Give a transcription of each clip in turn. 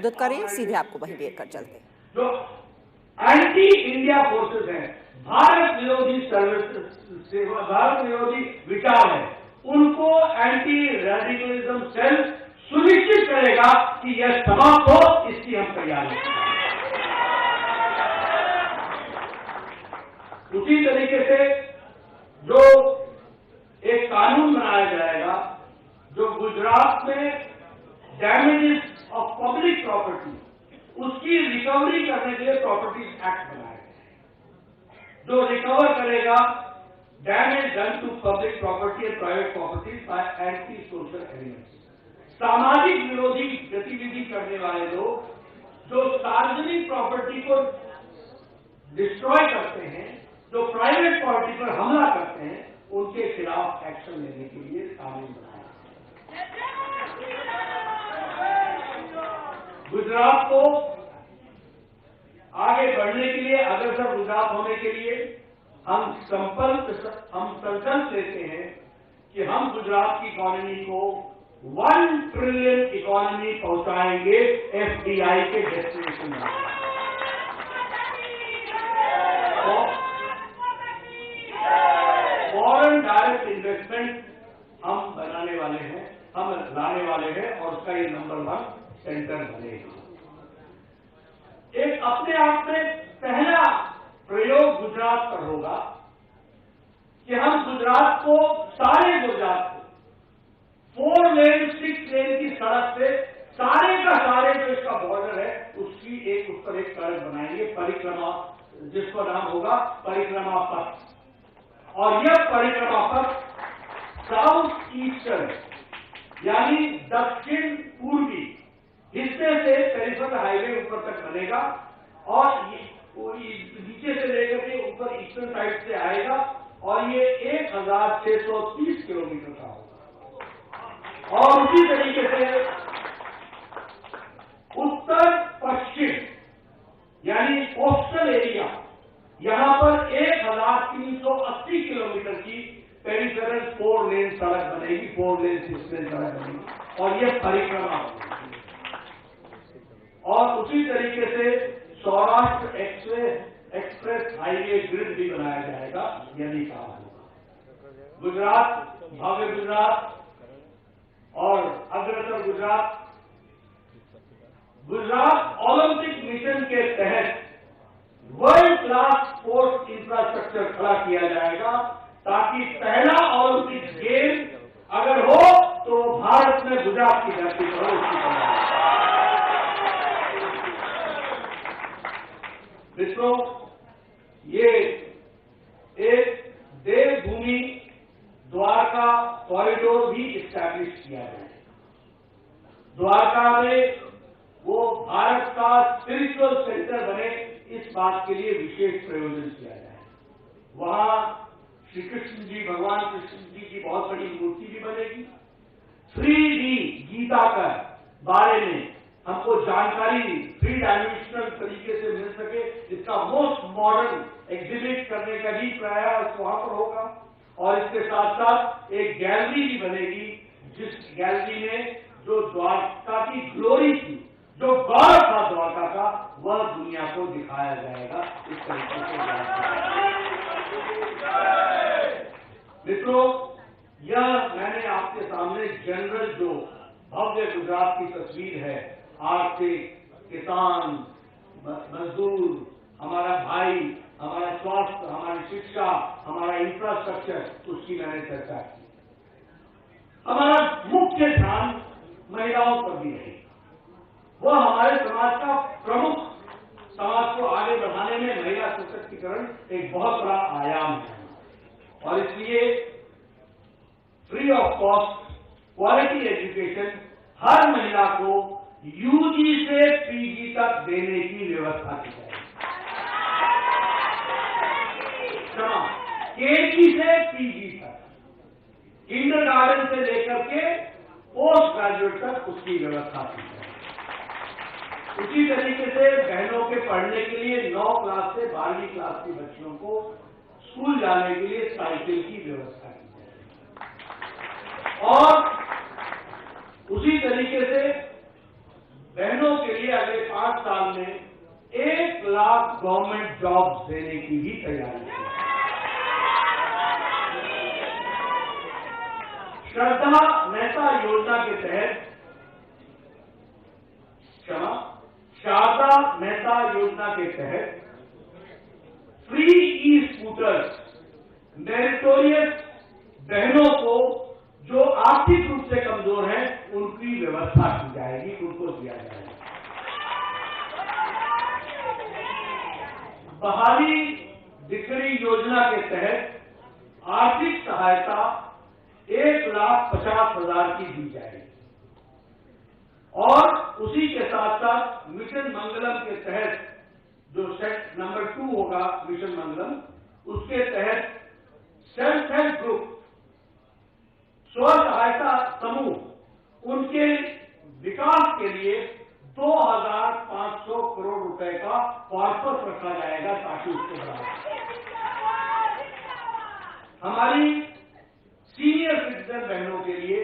प्रस्तुत कर रही है, सीधे आपको वहीं लेकर चलते हैं। जो एंटी इंडिया फोर्सेस हैं, भारत विरोधी भारत विरोधी विचार है, उनको एंटी रेडिकलिज्म सेल सुनिश्चित करेगा कि यह समाप्त हो, इसकी हम तैयारी हैं। उसी तरीके से जो एक कानून बनाया जाएगा, जो गुजरात में डैमेजेस ऑफ पब्लिक प्रॉपर्टी, उसकी रिकवरी करने के लिए प्रॉपर्टीज एक्ट बनाया गया, जो रिकवर करेगा damage done to public property and private properties by anti social elements. सामाजिक विरोधी गतिविधि करने वाले लोग जो सार्वजनिक प्रॉपर्टी को डिस्ट्रॉय करते हैं, जो प्राइवेट प्रॉपर्टी पर हमला करते हैं, उनके खिलाफ एक्शन लेने के लिए कानून बनाया। गुजरात को आगे बढ़ने के लिए, अग्रसर गुजरात होने के लिए हम संकल्प लेते हैं कि हम गुजरात की इकोनॉमी को 1 ट्रिलियन इकोनॉमी पहुंचाएंगे एफडीआई के डेस्टिनेशन में। फॉरेन डायरेक्ट इन्वेस्टमेंट हम बनाने वाले हैं, हम लाने वाले हैं, और उसका ये नंबर 1 सेंटर बनेगा। एक अपने आप में पहला प्रयोग गुजरात पर होगा कि हम गुजरात को, सारे गुजरात को 4 लेन 6 लेन की सड़क से सारे का सारे जो इसका बॉर्डर है, उसकी उस पर एक सड़क बनाएंगे, परिक्रमा, जिसका नाम होगा परिक्रमा पथ। और यह परिक्रमा पथ साउथ ईस्टर्न यानी दक्षिण पूर्वी हिस्से से पेरिफेरल हाईवे ऊपर तक बनेगा, और नीचे से लेकर के ऊपर ईस्टर्न साइड से आएगा, और ये 1630 किलोमीटर का होगा। और उसी तरीके से उत्तर पश्चिम यानी कोस्टल एरिया, यहां पर 1380 किलोमीटर की पेरिफेरल 4 लेन सड़क बनेगी, 4 लेन 6 लेन सड़क बनेगी, और यह परिक्रमा होगी। और उसी तरीके से सौराष्ट्र एक्सप्रेस हाईवे ग्रिड भी बनाया जाएगा, यदि काम होगा। गुजरात, भव्य गुजरात और अग्रसर गुजरात, गुजरात ओलंपिक मिशन के तहत वर्ल्ड क्लास स्पोर्ट्स इंफ्रास्ट्रक्चर खड़ा किया जाएगा, ताकि पहला ओलंपिक गेम अगर हो तो भारत में गुजरात की धरती पर हो। मित्रों, ये एक देवभूमि द्वारका कॉरिडोर भी इस्टैब्लिश किया जाए। द्वारका में वो भारत का स्पिरिचुअल सेंटर बने, इस बात के लिए विशेष प्रयोजन किया जाए। वहां श्री कृष्ण जी, भगवान कृष्ण जी की बहुत बड़ी मूर्ति भी बनेगी। 3D गीता का बारे में हमको जानकारी 3 डायमेंशनल तरीके से मिल सके, इसका मोस्ट मॉडर्न एग्जिबिट करने का भी प्रयास वहां पर होगा। और इसके साथ साथ एक गैलरी भी बनेगी, जिस गैलरी में जो द्वारका की ग्लोरी थी, जो गौरव था द्वारका का, वह दुनिया को दिखाया जाएगा। इस तरीके से मित्रों, यह मैंने आपके सामने जनरल जो भव्य गुजरात की तस्वीर है, आर्थिक, किसान, मजदूर, हमारा भाई, हमारा स्वास्थ्य, हमारी शिक्षा, हमारा इंफ्रास्ट्रक्चर, उसकी मैंने चर्चा की। हमारा मुख्य ध्यान महिलाओं पर भी है। वह हमारे समाज का प्रमुख, समाज को आगे बढ़ाने में महिला सशक्तिकरण एक बहुत बड़ा आयाम है, और इसलिए free of cost quality education हर महिला को यूजी से पीजी तक देने की व्यवस्था की जाए। केजी से पीजी तक, किंडरगार्टन से लेकर के पोस्ट ग्रेजुएट तक उसकी व्यवस्था की जाए। उसी तरीके से बहनों के पढ़ने के लिए 9 क्लास से 12वीं क्लास की बच्चियों को स्कूल जाने के लिए साइकिल की व्यवस्था की जाए। और उसी तरीके से बहनों के लिए अगले 5 साल में 1 लाख गवर्नमेंट जॉब्स देने की भी तैयारी है। श्रद्धा मेहता योजना के तहत शारदा मेहता योजना के तहत फ्री ई स्कूटर्स मेरिटोरियस बहनों को जो आर्थिक रूप से कमजोर हैं उनकी व्यवस्था की जाएगी, उनको दिया जाएगा। बहाली दिकरी योजना के तहत आर्थिक सहायता 1,50,000 की दी जाएगी और उसी के साथ साथ मिशन मंगलम के तहत जो सेट नंबर 2 होगा मिशन मंगलम, उसके तहत सेल्फ हेल्प ग्रुप स्व सहायता समूह उनके विकास के लिए 2,500 करोड़ रुपए का कॉर्पस रखा जाएगा ताकि उसको बढ़ावा। हमारी सीनियर सिटीजन बहनों के लिए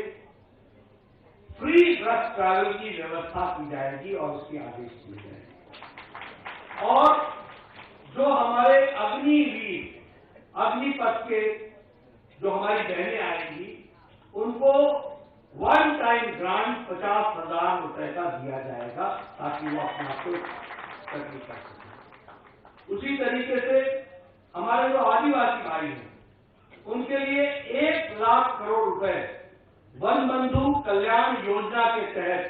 फ्री बस ट्रैवल की व्यवस्था की जाएगी और उसके आदेश दिए जाएंगे। और जो हमारे अग्निवीर अग्निपथ के जो हमारी बहनें आएंगी उनको वन टाइम ग्रांट 50,000 रुपए का दिया जाएगा ताकि वो अपने आप को तकलीफ कर सकें। उसी तरीके से हमारे जो आदिवासी भाई हैं उनके लिए 1 लाख करोड़ रुपए वन बंधु कल्याण योजना के तहत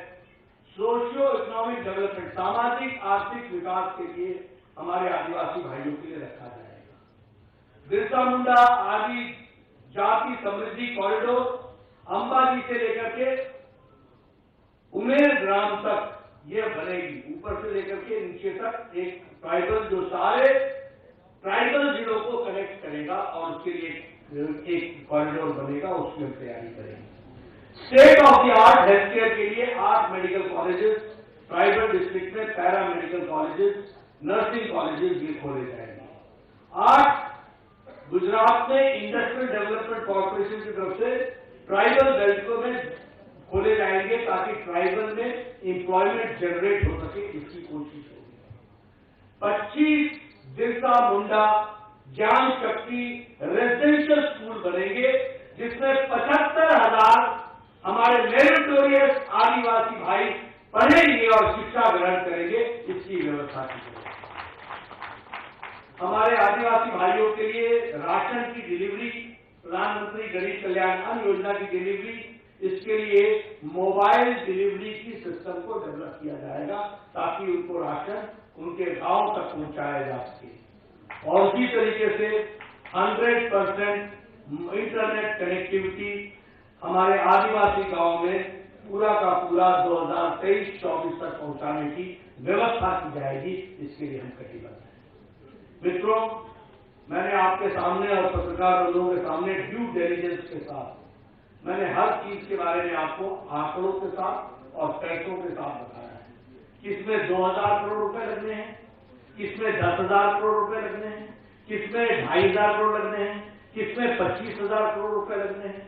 सोशियो इकोनॉमिक डेवलपमेंट सामाजिक आर्थिक विकास के लिए हमारे आदिवासी भाइयों के लिए रखा जाएगा। बिरसा मुंडा आदि जाति समृद्धि कॉरिडोर अंबाजी से लेकर के उमेर ग्राम तक ये बनेगी, ऊपर से लेकर के नीचे तक एक ट्राइबल जो सारे ट्राइबल जिलों को कनेक्ट करेगा और उसके लिए एक कॉरिडोर बनेगा, उसकी हम तैयारी करेंगे। State of the art health care के लिए 8 मेडिकल कॉलेजेस, ट्राइबल डिस्ट्रिक्ट में para medical colleges, nursing colleges भी खोले जाएंगे। 8 गुजरात में इंडस्ट्रियल डेवलपमेंट कॉर्पोरेशन की तरफ से ट्राइबल बेल्टों में खोले जाएंगे ताकि ट्राइबल में एम्प्लॉयमेंट जनरेट हो सके, इसकी कोशिश होगी। 25 बिरसा मुंडा ज्ञान शक्ति रेजिडेंशियल स्कूल बनेंगे जिसमें 75,000 हमारे मेरिटोरियस आदिवासी भाई पढ़ेंगे और शिक्षा ग्रहण करेंगे, इसकी व्यवस्था की जाएगी। हमारे आदिवासी भाइयों के लिए राशन की डिलीवरी, प्रधानमंत्री गरीब कल्याण अन्न योजना की डिलीवरी, इसके लिए मोबाइल डिलीवरी की सिस्टम को डेवलप किया जाएगा ताकि उनको राशन उनके गांव तक पहुंचाया जा सके। और उसी तरीके से 100% इंटरनेट कनेक्टिविटी हमारे आदिवासी गांव में पूरा का पूरा 2023-24 तक पहुंचाने की व्यवस्था की जाएगी, इसके लिए हम कटिबद्ध हैं। मित्रों, मैंने आपके सामने और पत्रकार बंधुओं के सामने ड्यू डिलिजेंस के साथ मैंने हर चीज के बारे में आपको आंकड़ों के साथ और पैसों के साथ बताया है। किसमें 2,000 करोड़ रुपए लगने हैं, किसमें 10,000 करोड़ रुपए लगने हैं, किसमें 2,500 करोड़ लगने हैं, किसमें 25,000 करोड़ रुपए लगने हैं।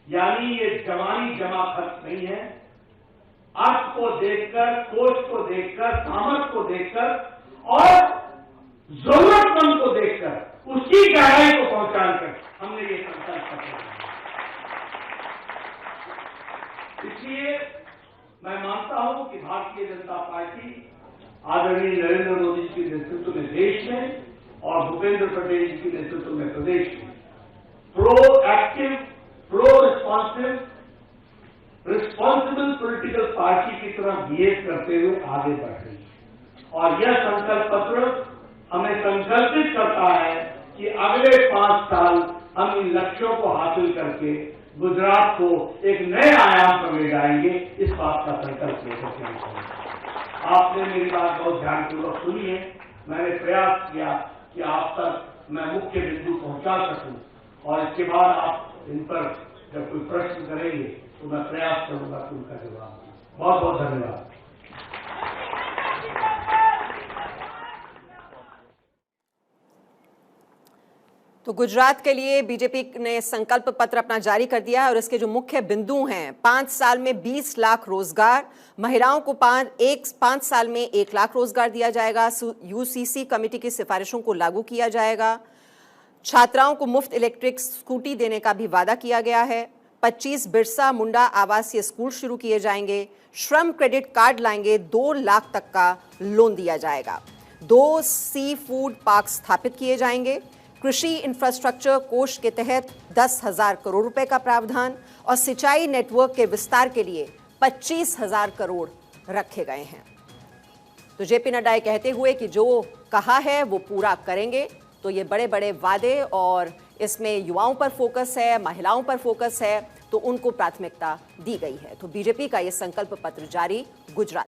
यानी ये जवानी जमा खर्च नहीं है। अर्थ को देखकर, कोष को देखकर, सामर्थ को देखकर और जरूरतमंद को देखकर उसकी गहराई को पहुंचाकर हमने ये संकल्प किया। इसलिए मैं मानता हूं कि भारतीय जनता पार्टी आदरणीय नरेंद्र मोदी जी के नेतृत्व में देश में और भूपेंद्र पटेल जी के नेतृत्व में प्रदेश में pro active, pro responsive, responsible political party की तरह बिहेव करते हुए आगे बढ़ रही है। और यह संकल्प पत्र हमें संकल्पित करता है कि अगले 5 साल हम इन लक्ष्यों को हासिल करके गुजरात को एक नए आयाम पर ले जाएंगे, इस बात का संकल्प लेकर के। आपने मेरी बात बहुत ध्यानपूर्वक सुनी है। मैंने प्रयास किया कि आप तक मैं मुख्य बिंदु पहुंचा सकूं और इसके बाद आप इन पर जब कोई प्रश्न करेंगे तो मैं प्रयास करूंगा कि उनका जवाब दूं। बहुत बहुत धन्यवाद। तो तो गुजरात के लिए बीजेपी ने संकल्प पत्र अपना जारी कर दिया है और इसके जो मुख्य बिंदु हैं, 5 साल में 20 लाख रोजगार, महिलाओं को 5 साल में 1 लाख रोजगार दिया जाएगा, यूसीसी कमेटी की सिफारिशों को लागू किया जाएगा, छात्राओं को मुफ्त इलेक्ट्रिक स्कूटी देने का भी वादा किया गया है, 25 बिरसा मुंडा आवासीय स्कूल शुरू किए जाएंगे, श्रम क्रेडिट कार्ड लाएंगे, 2 लाख तक का लोन दिया जाएगा, 2 सी फूड पार्क स्थापित किए जाएंगे, कृषि इंफ्रास्ट्रक्चर कोष के तहत 10,000 करोड़ रुपए का प्रावधान और सिंचाई नेटवर्क के विस्तार के लिए 25,000 करोड़ रखे गए हैं। तो जेपी नड्डा कहते हुए कि जो कहा है वो पूरा करेंगे। तो ये बड़े बड़े वादे और इसमें युवाओं पर फोकस है, महिलाओं पर फोकस है, तो उनको प्राथमिकता दी गई है। तो बीजेपी का ये संकल्प पत्र जारी गुजरात